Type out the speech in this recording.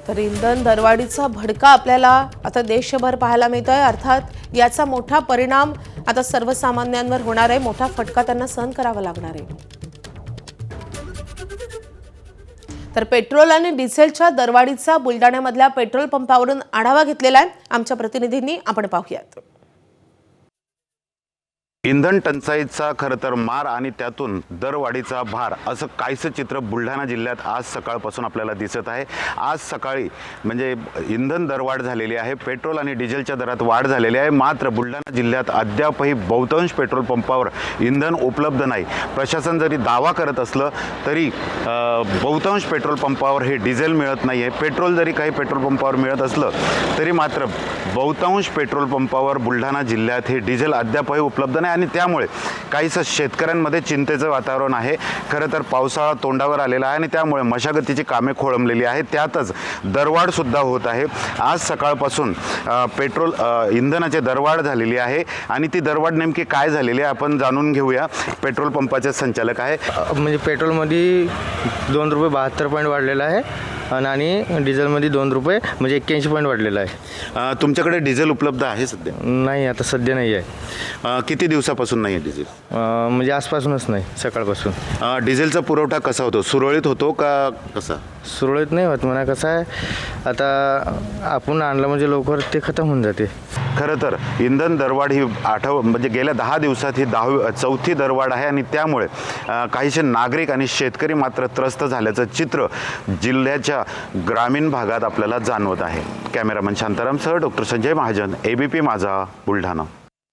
तर इंधन दरवाढीचा भडका आपल्याला आता देशभर पाहायला मिळतोय। अर्थात याचा मोठा परिणाम आता सर्वसामान्यांवर होणार आहे, मोठा फटका त्यांना सहन करावा लागणार आहे। तर पेट्रोल आणि डिझेलच्या दरवाढीचा बुलढाण्यामधल्या पेट्रोल पंपावरून आढावा घेतलेला आहे आमच्या प्रतिनिधींनी, आपण पाहूयात। इंधन टंचाईचा खरं तर मार आणि त्यातून दरवाढीचा भार असं काहीसं चित्र बुलढाणा जिल्ह्यात आज सकाळपासून आपल्याला दिसत आहे। आज सकाळी म्हणजे इंधन दरवाढ झालेली आहे, पेट्रोल आणि डिझेलच्या दरात वाढ झालेली आहे। मात्र बुलढाणा जिल्ह्यात अद्यापही बहुतांश पेट्रोल पंपावर इंधन उपलब्ध नाही। प्रशासन जरी दावा करत असलं तरी बहुतांश पेट्रोल पंपावर हे डिझेल मिळत नाही आहे। पेट्रोल जरी काही पेट्रोल पंपावर मिळत असलं तरी मात्र बहुतांश पेट्रोल पंपावर बुलढाणा जिल्ह्यात हे डिझेल अद्यापही उपलब्ध नाही आणि त्यामुळे काहीसं शेतकऱ्यांमध्ये चिंतेचं वातावरण आहे। खरं तर पावसाळा तोंडावर आलेला आहे आणि त्यामुळे मशागतीची कामे खोळंबलेली आहेत, त्यातच दरवाढ सुद्धा होत आहे। आज सकाळपासून पेट्रोल इंधनाची दरवाढ झालेली आहे आणि ती दरवाढ नेमकी काय झालेली आहे आपण जाणून घेऊया। पेट्रोल पंपाचे संचालक आहे। म्हणजे पेट्रोलमध्ये ₹2.72 वाढलेला आहे आणि डिझेलमध्ये ₹2 म्हणजे 81 पॉईंट वाढलेला आहे। तुमच्याकडे डिझेल उपलब्ध आहे सध्या? नाही, आता सध्या नाही आहे। किती दिवसापासून नाही आहे डिझेल? म्हणजे आजपासूनच नाही, सकाळपासून। डिझेलचा पुरवठा कसा होतो, सुरळीत होतो का कसा? सुरळीत नाही होत म्हणा। कसं आहे, आता आपण आणलं म्हणजे लवकर ते खतम होऊन जाते। खरं तर इंधन दरवाढ ही म्हणजे गेल्या 10 दिवसात ही 4थी दरवाढ आहे आणि त्यामुळे काहीशे नागरिक आणि शेतकरी मात्र त्रस्त झाल्याचं चित्र जिल्ह्याच्या ग्रामीण भागात आपल्याला जाणवत आहे। कॅमेरामन शांतारामसह डॉक्टर संजय महाजन, ABP माझा, बुलढाणा।